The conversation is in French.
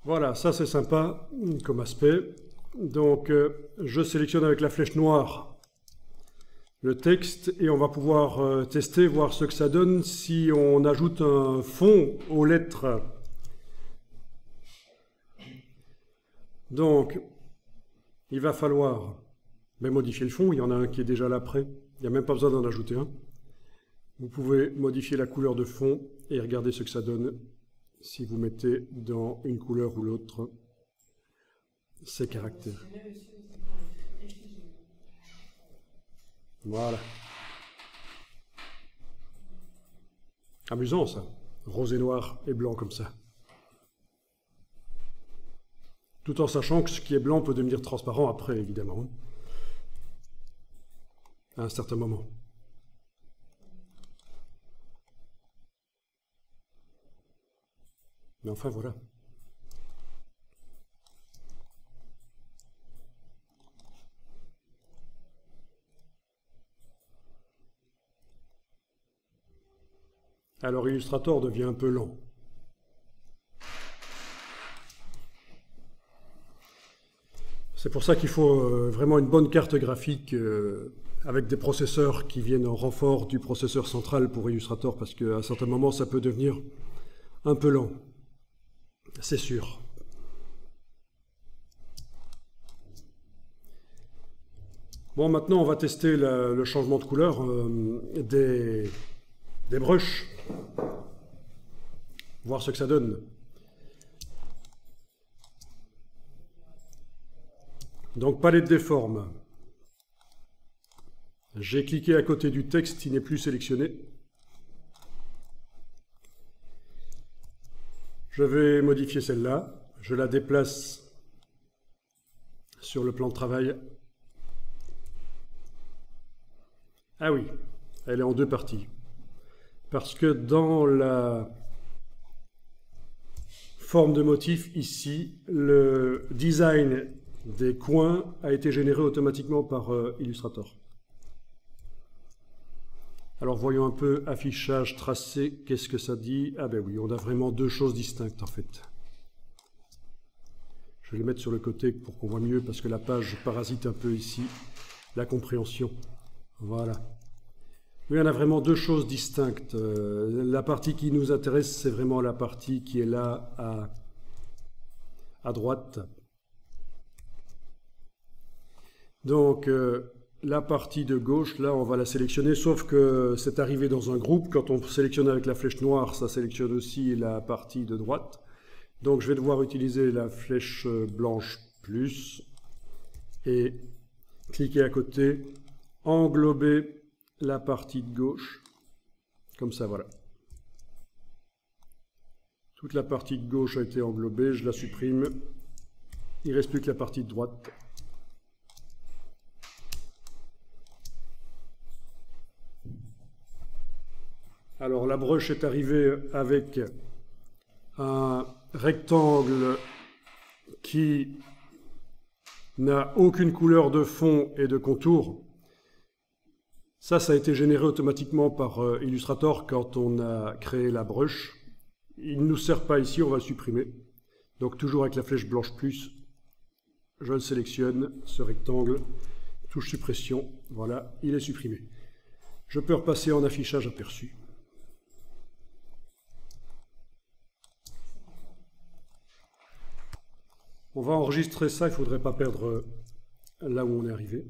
Voilà, ça c'est sympa comme aspect. Donc je sélectionne avec la flèche noire le texte et on va pouvoir tester, voir ce que ça donne si on ajoute un fond aux lettres. Donc il va falloir modifier le fond, il y en a un qui est déjà là près, il n'y a même pas besoin d'en ajouter un. Vous pouvez modifier la couleur de fond et regarder ce que ça donne si vous mettez dans une couleur ou l'autre ces caractères. Voilà. Amusant ça, rose et noir et blanc comme ça. Tout en sachant que ce qui est blanc peut devenir transparent après, évidemment, à un certain moment. Mais enfin, voilà. Alors Illustrator devient un peu lent. C'est pour ça qu'il faut vraiment une bonne carte graphique avec des processeurs qui viennent en renfort du processeur central pour Illustrator, parce qu'à un certain moment, ça peut devenir un peu lent. C'est sûr. Bon, maintenant, on va tester le changement de couleur des brushes. Voir ce que ça donne. Donc, palette des formes. J'ai cliqué à côté du texte, il n'est plus sélectionné. Je vais modifier celle-là. Je la déplace sur le plan de travail. Ah oui, elle est en deux parties. Parce que dans la forme de motif ici, le design des coins a été généré automatiquement par Illustrator. Alors voyons un peu affichage tracé, qu'est-ce que ça dit? Ah ben oui, on a vraiment deux choses distinctes en fait. Je vais les mettre sur le côté pour qu'on voit mieux, parce que la page parasite un peu ici la compréhension. Voilà. Oui, on a vraiment deux choses distinctes. La partie qui nous intéresse, c'est vraiment la partie qui est là à droite. Donc, la partie de gauche, là, on va la sélectionner, sauf que c'est arrivé dans un groupe. Quand on sélectionne avec la flèche noire, ça sélectionne aussi la partie de droite. Donc, je vais devoir utiliser la flèche blanche plus et cliquer à côté, englober la partie de gauche, comme ça, voilà. Toute la partie de gauche a été englobée, je la supprime. Il ne reste plus que la partie de droite. Alors la brush est arrivée avec un rectangle qui n'a aucune couleur de fond et de contour. Ça a été généré automatiquement par Illustrator quand on a créé la brush. Il ne nous sert pas ici, on va le supprimer. Donc toujours avec la flèche blanche plus, je le sélectionne, ce rectangle, touche suppression, voilà, il est supprimé. Je peux repasser en affichage aperçu. On va enregistrer ça, il ne faudrait pas perdre là où on est arrivé.